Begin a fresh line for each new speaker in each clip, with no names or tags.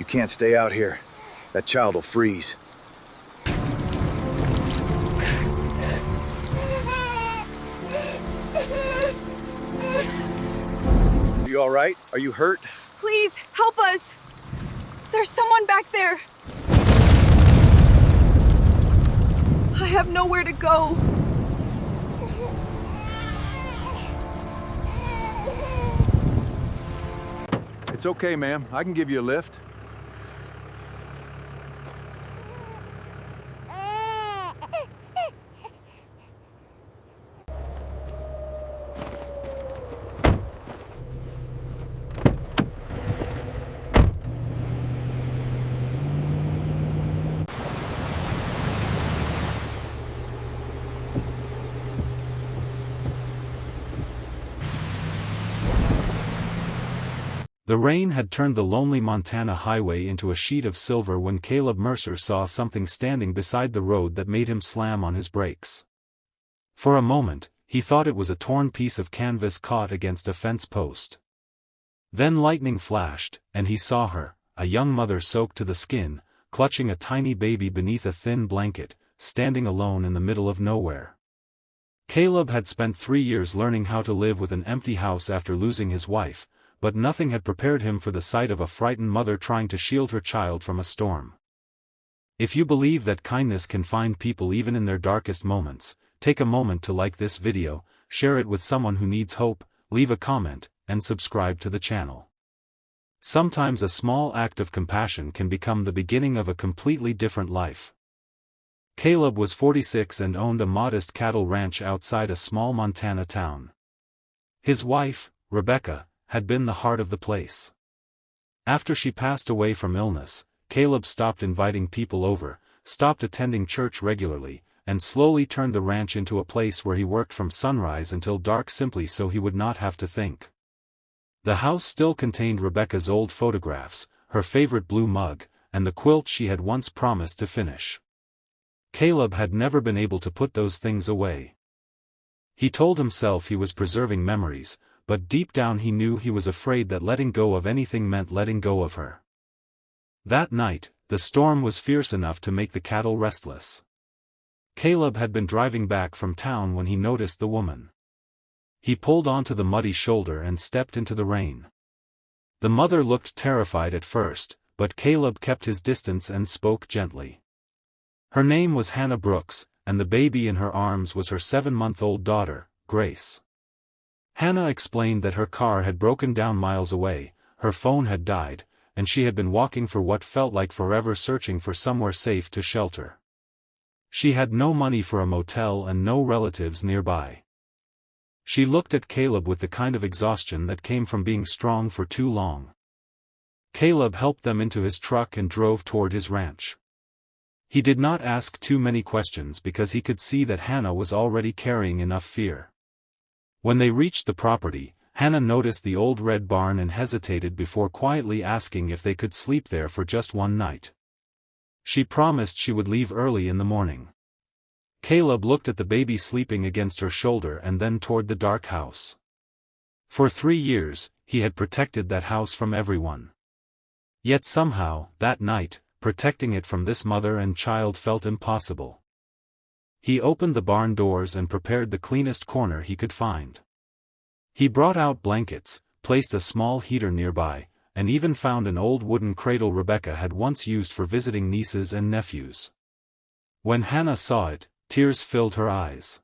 can't stay out here. That child will freeze. Are you all right? Are you hurt?
Please, help us! There's someone back there! I have nowhere to go.
It's okay, ma'am. I can give you a lift.
The rain had turned the lonely Montana highway into a sheet of silver when Caleb Mercer saw something standing beside the road that made him slam on his brakes. For a moment, he thought it was a torn piece of canvas caught against a fence post. Then lightning flashed, and he saw her, a young mother soaked to the skin, clutching a tiny baby beneath a thin blanket, standing alone in the middle of nowhere. Caleb had spent 3 years learning how to live with an empty house after losing his wife, but nothing had prepared him for the sight of a frightened mother trying to shield her child from a storm. If you believe that kindness can find people even in their darkest moments, take a moment to like this video, share it with someone who needs hope, leave a comment, and subscribe to the channel. Sometimes a small act of compassion can become the beginning of a completely different life. Caleb was 46 and owned a modest cattle ranch outside a small Montana town. His wife, Rebecca, had been the heart of the place. After she passed away from illness, Caleb stopped inviting people over, stopped attending church regularly, and slowly turned the ranch into a place where he worked from sunrise until dark simply so he would not have to think. The house still contained Rebecca's old photographs, her favorite blue mug, and the quilt she had once promised to finish. Caleb had never been able to put those things away. He told himself he was preserving memories, but deep down he knew he was afraid that letting go of anything meant letting go of her. That night, the storm was fierce enough to make the cattle restless. Caleb had been driving back from town when he noticed the woman. He pulled onto the muddy shoulder and stepped into the rain. The mother looked terrified at first, but Caleb kept his distance and spoke gently. Her name was Hannah Brooks, and the baby in her arms was her 7-month-old daughter, Grace. Hannah explained that her car had broken down miles away, her phone had died, and she had been walking for what felt like forever searching for somewhere safe to shelter. She had no money for a motel and no relatives nearby. She looked at Caleb with the kind of exhaustion that came from being strong for too long. Caleb helped them into his truck and drove toward his ranch. He did not ask too many questions because he could see that Hannah was already carrying enough fear. When they reached the property, Hannah noticed the old red barn and hesitated before quietly asking if they could sleep there for just one night. She promised she would leave early in the morning. Caleb looked at the baby sleeping against her shoulder and then toward the dark house. For 3 years, he had protected that house from everyone. Yet somehow, that night, protecting it from this mother and child felt impossible. He opened the barn doors and prepared the cleanest corner he could find. He brought out blankets, placed a small heater nearby, and even found an old wooden cradle Rebecca had once used for visiting nieces and nephews. When Hannah saw it, tears filled her eyes.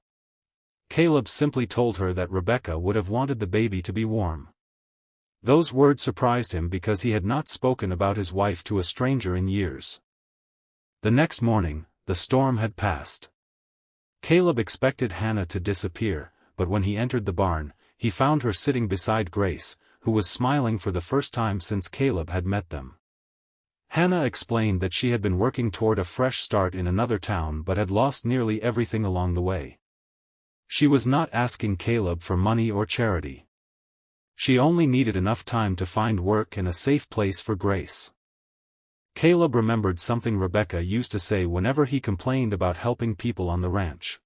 Caleb simply told her that Rebecca would have wanted the baby to be warm. Those words surprised him because he had not spoken about his wife to a stranger in years. The next morning, the storm had passed. Caleb expected Hannah to disappear, but when he entered the barn, he found her sitting beside Grace, who was smiling for the first time since Caleb had met them. Hannah explained that she had been working toward a fresh start in another town but had lost nearly everything along the way. She was not asking Caleb for money or charity. She only needed enough time to find work and a safe place for Grace. Caleb remembered something Rebecca used to say whenever he complained about helping people on the ranch.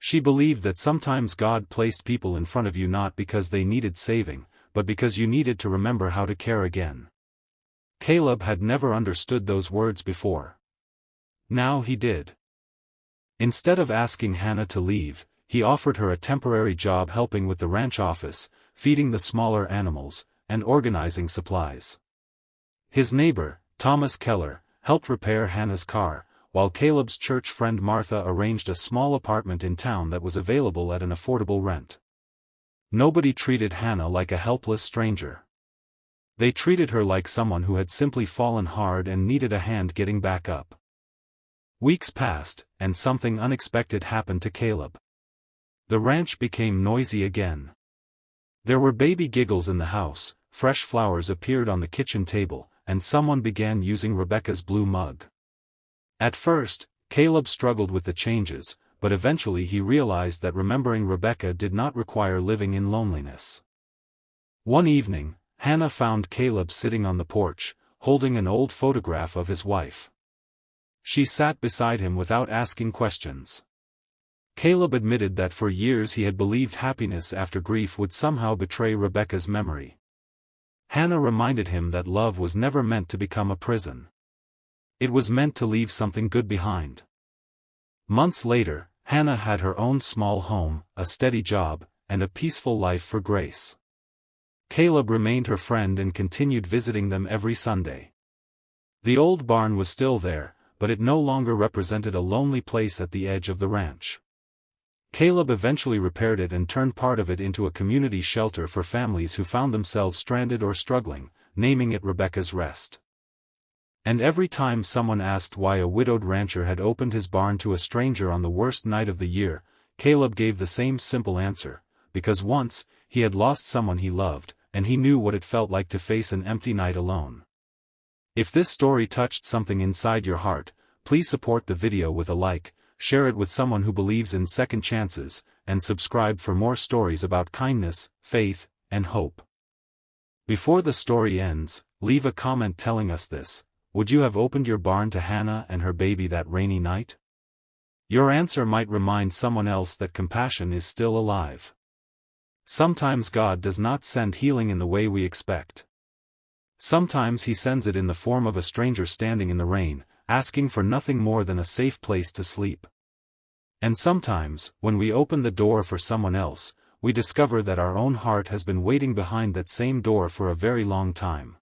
She believed that sometimes God placed people in front of you not because they needed saving, but because you needed to remember how to care again. Caleb had never understood those words before. Now he did. Instead of asking Hannah to leave, he offered her a temporary job helping with the ranch office, feeding the smaller animals, and organizing supplies. His neighbor, Thomas Keller, helped repair Hannah's car, while Caleb's church friend Martha arranged a small apartment in town that was available at an affordable rent. Nobody treated Hannah like a helpless stranger. They treated her like someone who had simply fallen hard and needed a hand getting back up. Weeks passed, and something unexpected happened to Caleb. The ranch became noisy again. There were baby giggles in the house, fresh flowers appeared on the kitchen table, and someone began using Rebecca's blue mug. At first, Caleb struggled with the changes, but eventually he realized that remembering Rebecca did not require living in loneliness. One evening, Hannah found Caleb sitting on the porch, holding an old photograph of his wife. She sat beside him without asking questions. Caleb admitted that for years he had believed happiness after grief would somehow betray Rebecca's memory. Hannah reminded him that love was never meant to become a prison. It was meant to leave something good behind. Months later, Hannah had her own small home, a steady job, and a peaceful life for Grace. Caleb remained her friend and continued visiting them every Sunday. The old barn was still there, but it no longer represented a lonely place at the edge of the ranch. Caleb eventually repaired it and turned part of it into a community shelter for families who found themselves stranded or struggling, naming it Rebecca's Rest. And every time someone asked why a widowed rancher had opened his barn to a stranger on the worst night of the year, Caleb gave the same simple answer: because once, he had lost someone he loved, and he knew what it felt like to face an empty night alone. If this story touched something inside your heart, please support the video with a like, share it with someone who believes in second chances, and subscribe for more stories about kindness, faith, and hope. Before the story ends, leave a comment telling us this: would you have opened your barn to Hannah and her baby that rainy night? Your answer might remind someone else that compassion is still alive. Sometimes God does not send healing in the way we expect. Sometimes He sends it in the form of a stranger standing in the rain, asking for nothing more than a safe place to sleep. And sometimes, when we open the door for someone else, we discover that our own heart has been waiting behind that same door for a very long time.